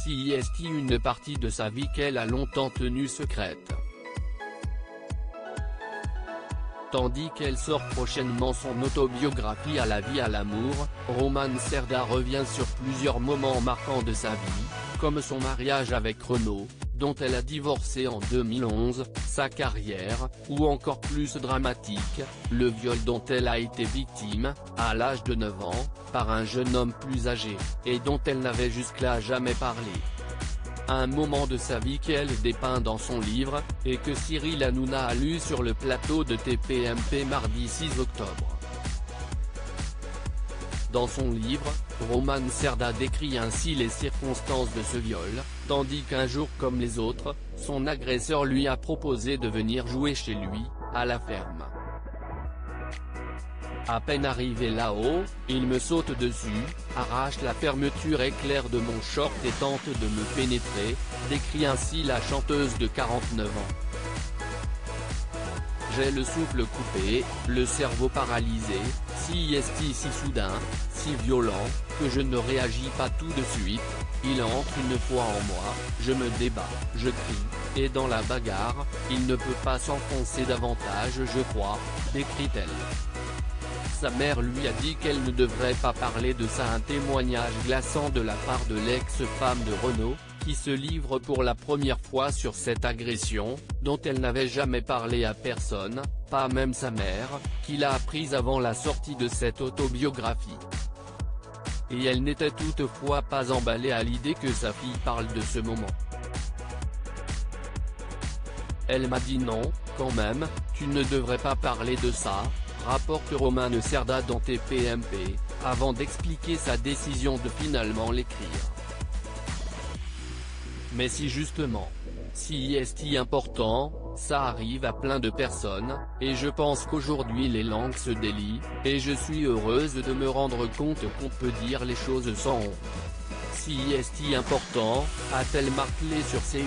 CIST une partie de sa vie qu'elle a longtemps tenue secrète. Tandis qu'elle sort prochainement son autobiographie À la vie à l'amour, Romane Cerda revient sur plusieurs moments marquants de sa vie, comme son mariage avec Renaud, dont elle a divorcé en 2011, sa carrière, ou encore plus dramatique, le viol dont elle a été victime, à l'âge de 9 ans, par un jeune homme plus âgé, et dont elle n'avait jusque-là jamais parlé. Un moment de sa vie qu'elle dépeint dans son livre, et que Cyril Hanouna a lu sur le plateau de TPMP mardi 6 octobre. Dans son livre, Romane Cerda décrit ainsi les circonstances de ce viol, tandis qu'un jour comme les autres, son agresseur lui a proposé de venir jouer chez lui, à la ferme. À peine arrivé là-haut, il me saute dessus, arrache la fermeture éclair de mon short et tente de me pénétrer, décrit ainsi la chanteuse de 49 ans. J'ai le souffle coupé, le cerveau paralysé, CIST si soudain, si violent, que je ne réagis pas tout de suite, il entre une fois en moi, je me débat, je crie, et dans la bagarre, il ne peut pas s'enfoncer davantage je crois, décrit-elle. Sa mère lui a dit qu'elle ne devrait pas parler de ça, un témoignage glaçant de la part de l'ex-femme de Renaud, qui se livre pour la première fois sur cette agression, dont elle n'avait jamais parlé à personne, pas même sa mère, qui l'a apprise avant la sortie de cette autobiographie. Et elle n'était toutefois pas emballée à l'idée que sa fille parle de ce moment. Elle m'a dit non, quand même, tu ne devrais pas parler de ça, rapporte Romane Cerda dans TPMP, avant d'expliquer sa décision de finalement l'écrire. Mais si justement, CIST important, ça arrive à plein de personnes, et je pense qu'aujourd'hui les langues se délient, et je suis heureuse de me rendre compte qu'on peut dire les choses sans honte. CIST important, a-t-elle martelé sur C8.